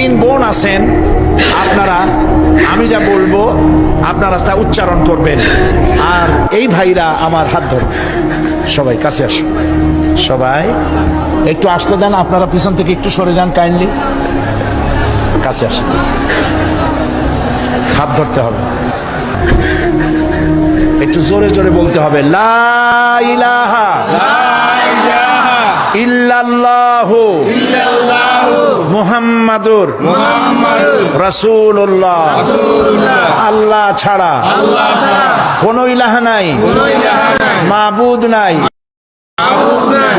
তিন বোন আছেন, আপনারা আমি যা বলবো আপনারা তা উচ্চারণ করবেন। আর এই ভাইরা আমার হাত ধরবে। সবাই কাছে আসুন, সবাই একটু আসতে দেন। আপনারা পিছন থেকে একটু সরে যান কাইন্ডলি, কাছে আসুন। হাত ধরতে হবে, একটু জোরে জোরে বলতে হবে, লা ইলাহা ইল্লাল্লাহু মুহাম্মাদুর রাসূলুল্লাহ। আল্লাহ ছাড়া কোনো ইলাহা নাই, মাবুদ নাই,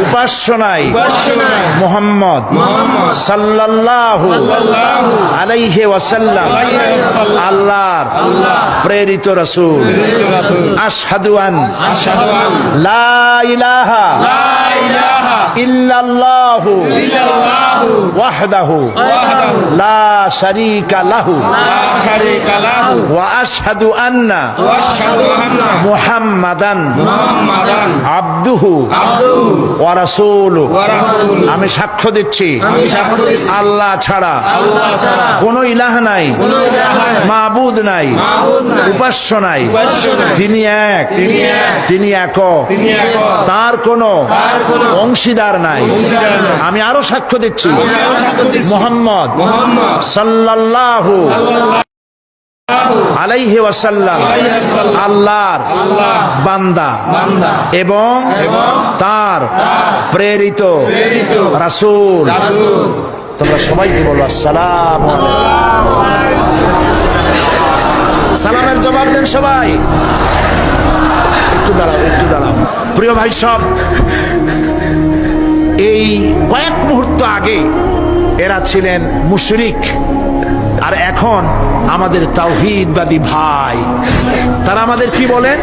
উপাস্য নাই, মুহাম্মদ সাল্লাল্লাহু আলাইহি ওয়াসাল্লাম আল্লাহর প্রেরিত রাসূল। আশহাদু আন লা ইলাহা ইল্লাল্লাহু ওয়াহদাহু লা শারীকা লাহু ওয়া আশহাদু আন্না মুহাম্মাদান আবদুহু ওয়া রাসূলুহু। আমি সাক্ষ্য দিচ্ছি আল্লাহ ছাড়া কোনো ইলাহ নাই, মাবুদ নাই, উপাস্য নাই। তিনি এক, তিনি একক, তার কোনো অংশীদার নাই। আমি আরো সাক্ষ্য দিচ্ছি মুহাম্মদ সাল্লাল্লাহু আলাইহি ওয়াসাল্লাম আল্লাহর বান্দা এবং তার প্রেরিত রাসূল। তোমরা সবাইকে বলো আসসালামু আলাইকুম। সালামের জবাব দেন সবাই। একটু দাঁড়াও, একটু দাঁড়াও। প্রিয় ভাই সব, এই কয়েক মুহূর্ত আগে এরা ছিলেন মুশরিক, আর এখন আমাদের তাওহীদবাদী ভাই। তারা আমাদের কি বলেন?